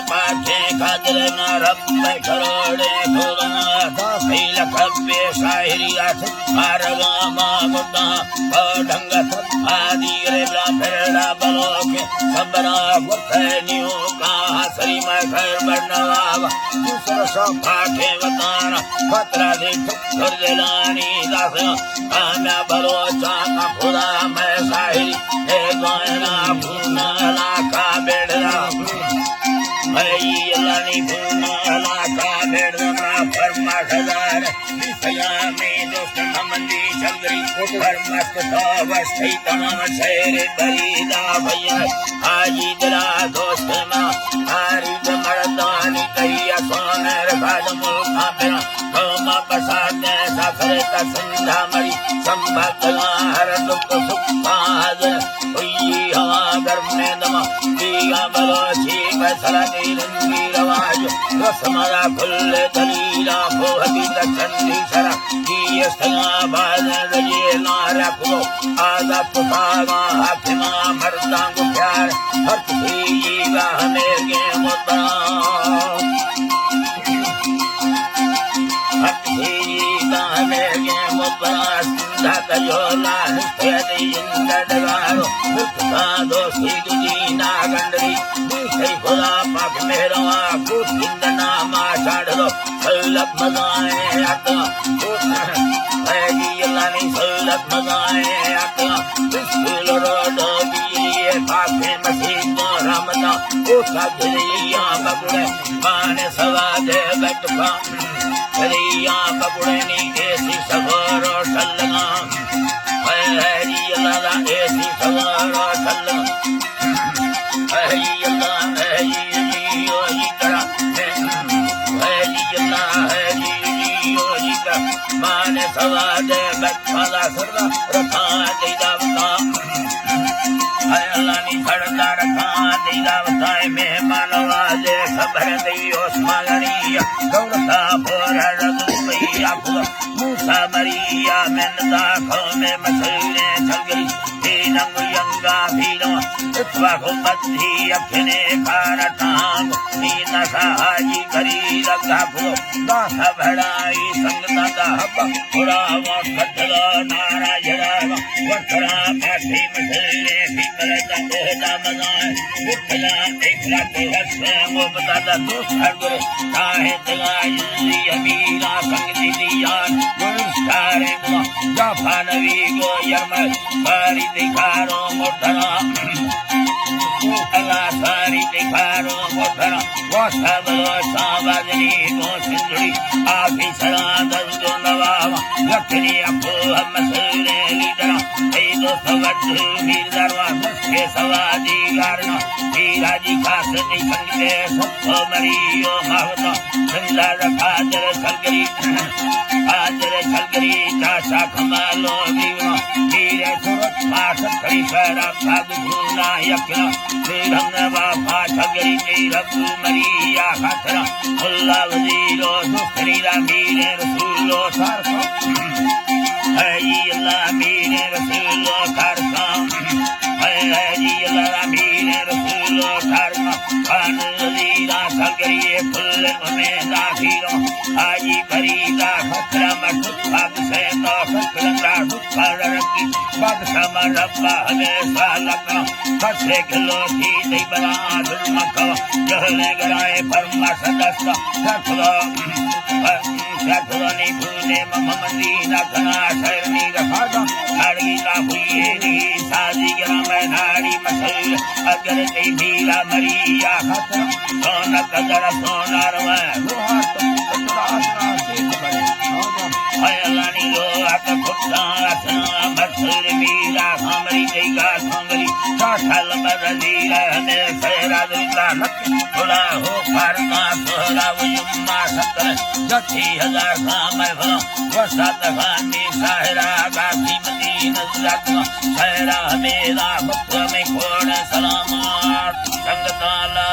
पाठे खादर न रब्बे करोड़े खुरना फैल खब्बे शायरी आठ आरगामा मुद्दा ढंग आदि रेला फेरला बलोके सबरा गुफनियों का हसरी में खैर बनवावा दूसरा सो पाठे बताना खतरा दे ठुकर दिलानी दास आम्या बलोचा का खुदा मैं शायरी ए गाना भूना ला का बेड़ला अल्लानी भूना का बेड़ना फरमा खजार विषया में दोस्त हमदी चंद्री फरमत तवस्ती तमाम शेर बरीदा भैया हाजी दरा दोस्त मां हारिद मर्दानी कहिया सोनर खादमुल खाबरा तोमा बसाते सफर का संधा मरी संभतला हर दुख सुख हाजर हुई हवा गर्म में दमा दिया बलोची बसला रंगी रवाज रसमरा खुल दलीला भोहती दक्षिणी सरा की स्थला बाज रजे नारा को आजा पुकारा हाकिमा मर्दा को प्यार हर थीगा हमें के मुद्दा हर थीगा हमें के मुद्दा दादा जोला तेरी इंदगारो मुक्ता दोस्ती तुझी ना गंडरी दूसरी खुदा पाक मेहरवा कुछ इंदना मा छाड़ो सल्लत मजाए आता ऐजी अल्लाह ने सल्लत मजाए आता बिस्मिल रोडो बिये पाके मसीद रहमता ओ साजरिया बगुड़े माने सवा दे बैठा रिया बगुड़े नी ऐसी सवारो सल्लना ऐजी अल्लाह ऐसी सवारो सल्लना ऐजी अल्लाह ऐजी ओ जिकरा ऐजी अल्लाह ऐजी ओ जिकरा माने सवा दे बैठा सरदा रखा दे दावता अल्लाह नी खड़दा रखा दे दावता मेहमान वाले खबर दई ओस्मानिया दौलता बोरा रदुइया मूसा मरिया मेनदा खो में मसले चलगरी नंग यंगा भीलो इतवा घुमती अखने कारटांग नीना साजी करी लगा भूलो दासा भड़ाई संगता का हब्बा पुरा वखतलो नारा जरावा वखरा पाठी मसले भीमल दंगोदा मजाए उठला एकला के हस्से वो बतादा दोस्त गुरु काहे दगाई अमीरा संग दियान गुरुस्तारे मुला जाफानवी गो यरमल बारी दिखारो मोटरा अल्लाह सारी दिखारो मोटरा वो सब लो सावजनी को सिंदड़ी आखी सरा दर्दो नवावा यखनी अखो हम सरे लीदरा ए दो सवत मीर दरवा के सवादी गारना वीराजी खास नहीं संगे सबको मरियो मावता संदा रखा जर संगरी आजर छलगरी चाचा खमालो दीवा वीरे सुरत पाठ करी सरा भाग भूना यकना श्रीरंग बाबा छलगरी नीरब मरिया खातरा मुल्ला वजीरो सुखरीरा मीरे रसूलो सारसा ऐ अल्लाह मीरे रसूलो सारसा ऐ अल्लाह मीरे रसूलो सारसा खान वजीरा छलगरी फुल में दाखिलो आजी बरीदा खतरा मठुक भाग से तो खतरा दुखर रखी बद समर रब्बा हमेशा लगा खसे किलो थी दई बना दुर्मखा जहले गराए फरमा सदस्ता रखलो नी भूले ममदीना घना शरनी रखादा अड़गी ना हुई नी साजी गरा में नारी मसल अगर दई भीरा मरिया खतरा सोना कदर सोना रवा रोहार कतरा आसना अल्लानी लो आत खुदा आसना मसल मीरा हमरी देगा संगरी साथल बदली रहने फेरा दिला नक खुदा हो करना सोरा युम्मा सतर जठी हजार समय भला वसत खानी साहरा गाती मदीना जगमा साहरा मेरा मुख में खोड़ सलामत संगताला